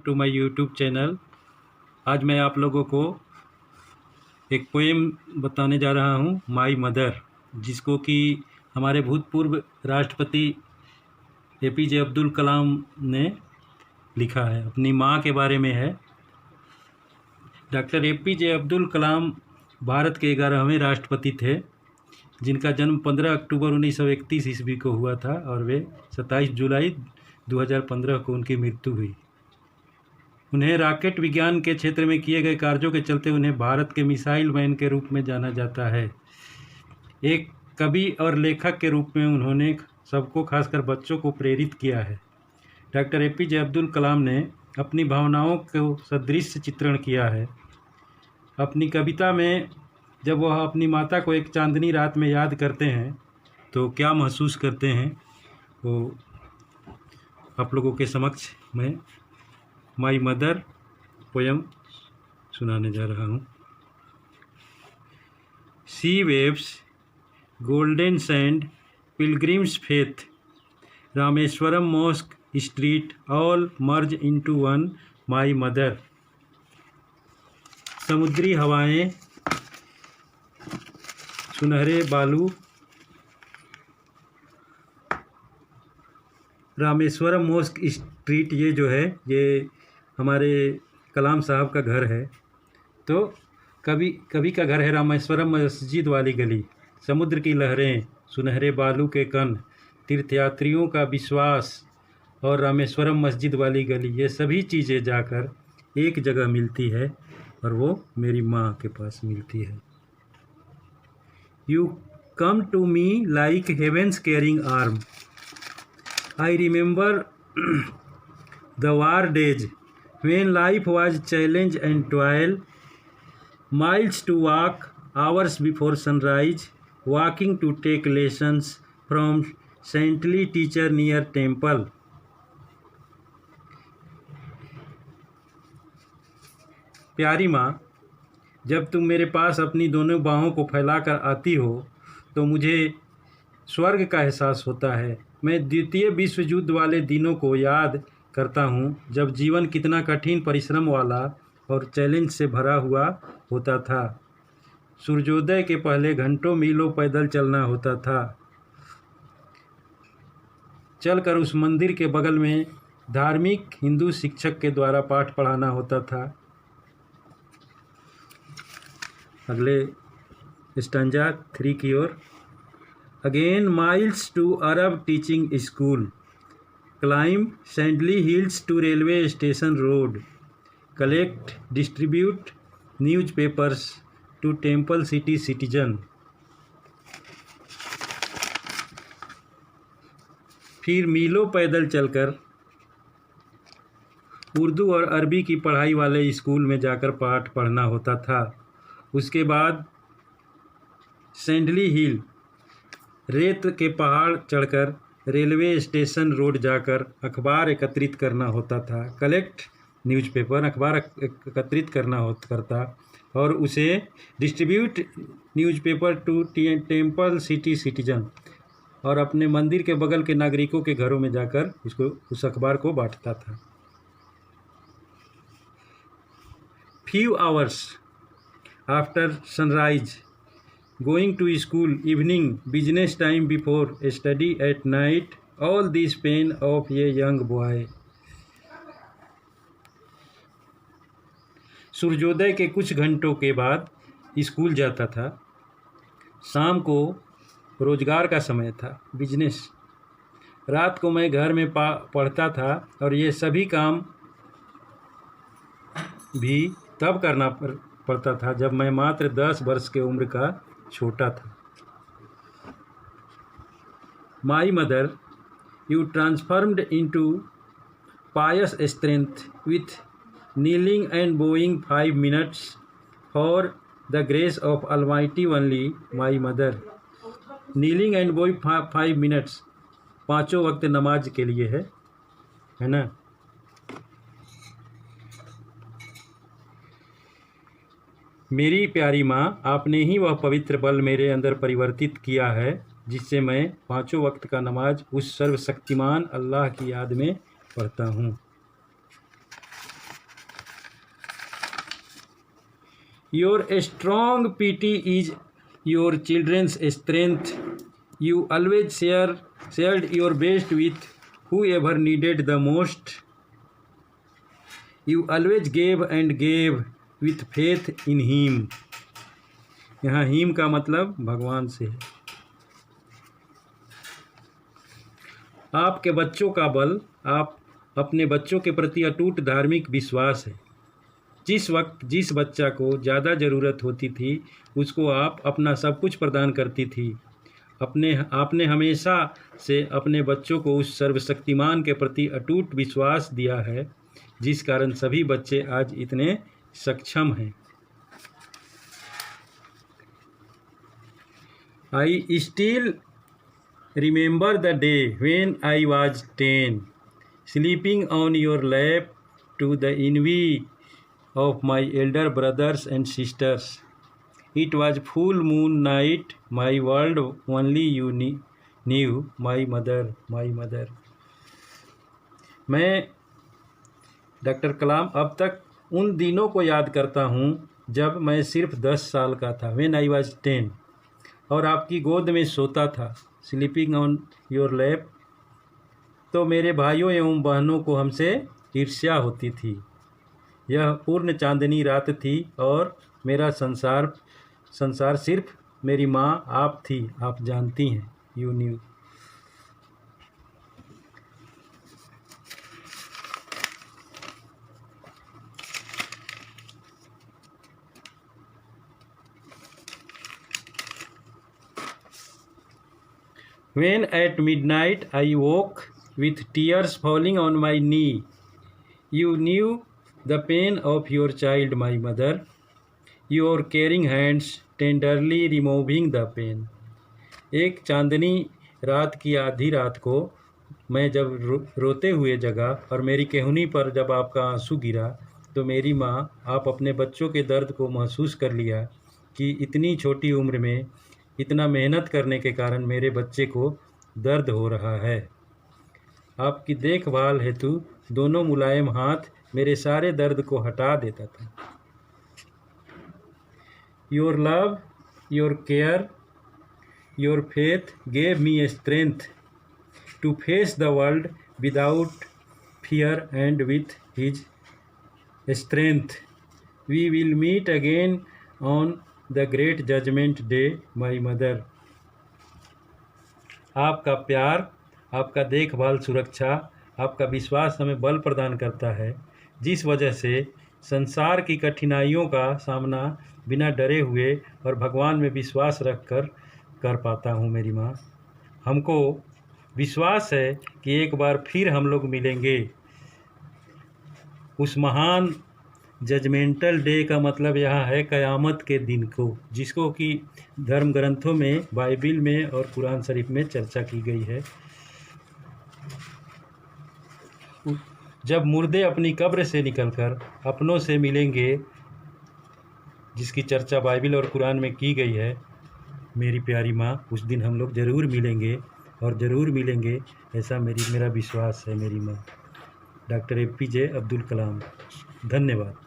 To my YouTube channel. आज मैं आप लोगों को एक पोएम बताने जा रहा हूँ, माई मदर, जिसको कि हमारे भूतपूर्व राष्ट्रपति APJ अब्दुल कलाम ने लिखा है। अपनी माँ के बारे में है। डॉक्टर APJ अब्दुल कलाम भारत के 11वें राष्ट्रपति थे, जिनका जन्म 15 अक्टूबर 1931 ईस्वी को हुआ था और वे 27 जुलाई 2015 को उनकी मृत्यु हुई। उन्हें रॉकेट विज्ञान के क्षेत्र में किए गए कार्यों के चलते उन्हें भारत के मिसाइल मैन के रूप में जाना जाता है। एक कवि और लेखक के रूप में उन्होंने सबको, खासकर बच्चों को, प्रेरित किया है। डॉक्टर APJ अब्दुल कलाम ने अपनी भावनाओं को सदृश चित्रण किया है। अपनी कविता में जब वह अपनी माता को एक चांदनी रात में याद करते हैं तो क्या महसूस करते हैं, वो आप लोगों के समक्ष मैं माई मदर पोयम सुनाने जा रहा हूँ। Sea waves, golden sand, pilgrims faith, Rameswaram mosque street, all merge into one my mother. समुद्री हवाएं, सुनहरे बालू, रामेश्वरम मॉस्क स्ट्रीट, ये जो है ये हमारे कलाम साहब का घर है। तो कवि का घर है रामेश्वरम मस्जिद वाली गली। समुद्र की लहरें, सुनहरे बालू के कण, तीर्थयात्रियों का विश्वास और रामेश्वरम मस्जिद वाली गली, ये सभी चीज़ें जाकर एक जगह मिलती है और वो मेरी माँ के पास मिलती है। You come to me like heavens caring arm. I remember the war days when life was challenge and toil, miles to walk, hours before sunrise, walking to take lessons from saintly teacher near temple. प्यारी माँ, जब तुम मेरे पास अपनी दोनों बाहों को फैलाकर आती हो तो मुझे स्वर्ग का एहसास होता है। मैं द्वितीय विश्व युद्ध वाले दिनों को याद करता हूँ, जब जीवन कितना कठिन, परिश्रम वाला और चैलेंज से भरा हुआ होता था। सूर्योदय के पहले घंटों मीलों पैदल चलना होता था। चलकर उस मंदिर के बगल में धार्मिक हिंदू शिक्षक के द्वारा पाठ पढ़ाना होता था। अगले स्टैंजा 3 की ओर। Again miles to Arab teaching school, climb sandy hills to railway station road, collect, distribute newspapers to temple city citizen. फिर मीलों पैदल चलकर उर्दू और अरबी की पढ़ाई वाले स्कूल में जाकर पाठ पढ़ना होता था। उसके बाद सैंडली हिल, रेत के पहाड़ चढ़कर रेलवे स्टेशन रोड जाकर अखबार एकत्रित करना होता था। कलेक्ट न्यूज़पेपर, अखबार एकत्रित करता और उसे distribute newspaper to temple city citizen, और अपने मंदिर के बगल के नागरिकों के घरों में जाकर उस अखबार को बांटता था। Few hours after sunrise, going to school, evening, business time before, study at night, all this pain of a young boy. सूर्योदय के कुछ घंटों के बाद स्कूल जाता था। शाम को रोजगार का समय था, बिजनेस। रात को मैं घर में पढ़ता था और ये सभी काम भी तब करना पड़ता था जब मैं मात्र 10 वर्ष के उम्र का छोटा था। My mother, you transformed into pious strength with kneeling and bowing 5 minutes for the grace of almighty only my mother. Kneeling and bowing 5 minutes 5 वक्त नमाज के लिए है ना। मेरी प्यारी माँ, आपने ही वह पवित्र बल मेरे अंदर परिवर्तित किया है जिससे मैं 5 वक्त का नमाज उस सर्वशक्तिमान अल्लाह की याद में पढ़ता हूँ। Your strong pity is your children's strength. You always shared your best with whoever needed the most. You always gave and gave with faith in Him. यहाँ हिम का मतलब भगवान से है। आपके बच्चों का बल आप अपने बच्चों के प्रति अटूट धार्मिक विश्वास है। जिस वक्त जिस बच्चा को ज़्यादा ज़रूरत होती थी उसको आप अपना सब कुछ प्रदान करती थी। आपने हमेशा से अपने बच्चों को उस सर्वशक्तिमान के प्रति अटूट विश्वास दिया है जिस कारण सभी बच्चे आज इतने सक्षम हैं। I still remember the day when I was 10, sleeping on your lap to the envy of my elder brothers and sisters. It was full moon night, my world only you knew, my mother, my mother. मैं doctor कलाम अब तक उन दिनों को याद करता हूँ जब मैं सिर्फ 10 साल का था, व्हेन आई वाज 10, और आपकी गोद में सोता था, स्लीपिंग ऑन योर लैप। तो मेरे भाइयों एवं बहनों को हमसे ईर्ष्या होती थी। यह पूर्ण चांदनी रात थी और मेरा संसार सिर्फ मेरी माँ आप थी, आप जानती हैं, you new. When at midnight I woke with tears falling on my knee, you knew the pain of your child, my mother, your caring hands tenderly removing the pain. एक चांदनी रात की आधी रात को मैं जब रोते हुए जगा और मेरी केहूनी पर जब आपका आंसू गिरा तो मेरी माँ आप अपने बच्चों के दर्द को महसूस कर लिया कि इतनी छोटी उम्र में इतना मेहनत करने के कारण मेरे बच्चे को दर्द हो रहा है। आपकी देखभाल हेतु दोनों मुलायम हाथ मेरे सारे दर्द को हटा देता था। Your love, your care, your faith gave me strength to face the world without fear and with his strength we will meet again on the great judgment day, my mother. आपका प्यार, आपका देखभाल, सुरक्षा, आपका विश्वास हमें बल प्रदान करता है जिस वजह से संसार की कठिनाइयों का सामना बिना डरे हुए और भगवान में विश्वास रखकर कर पाता हूँ। मेरी माँ, हमको विश्वास है कि एक बार फिर हम लोग मिलेंगे। उस महान जजमेंटल डे का मतलब यहाँ है क़यामत के दिन को, जिसको कि धर्म ग्रंथों में, बाइबिल में और कुरान शरीफ में चर्चा की गई है। जब मुर्दे अपनी कब्र से निकलकर अपनों से मिलेंगे, जिसकी चर्चा बाइबिल और कुरान में की गई है, मेरी प्यारी माँ, उस दिन हम लोग ज़रूर मिलेंगे और ज़रूर मिलेंगे, ऐसा मेरा विश्वास है। मेरी माँ, डॉक्टर APJ अब्दुल कलाम। धन्यवाद।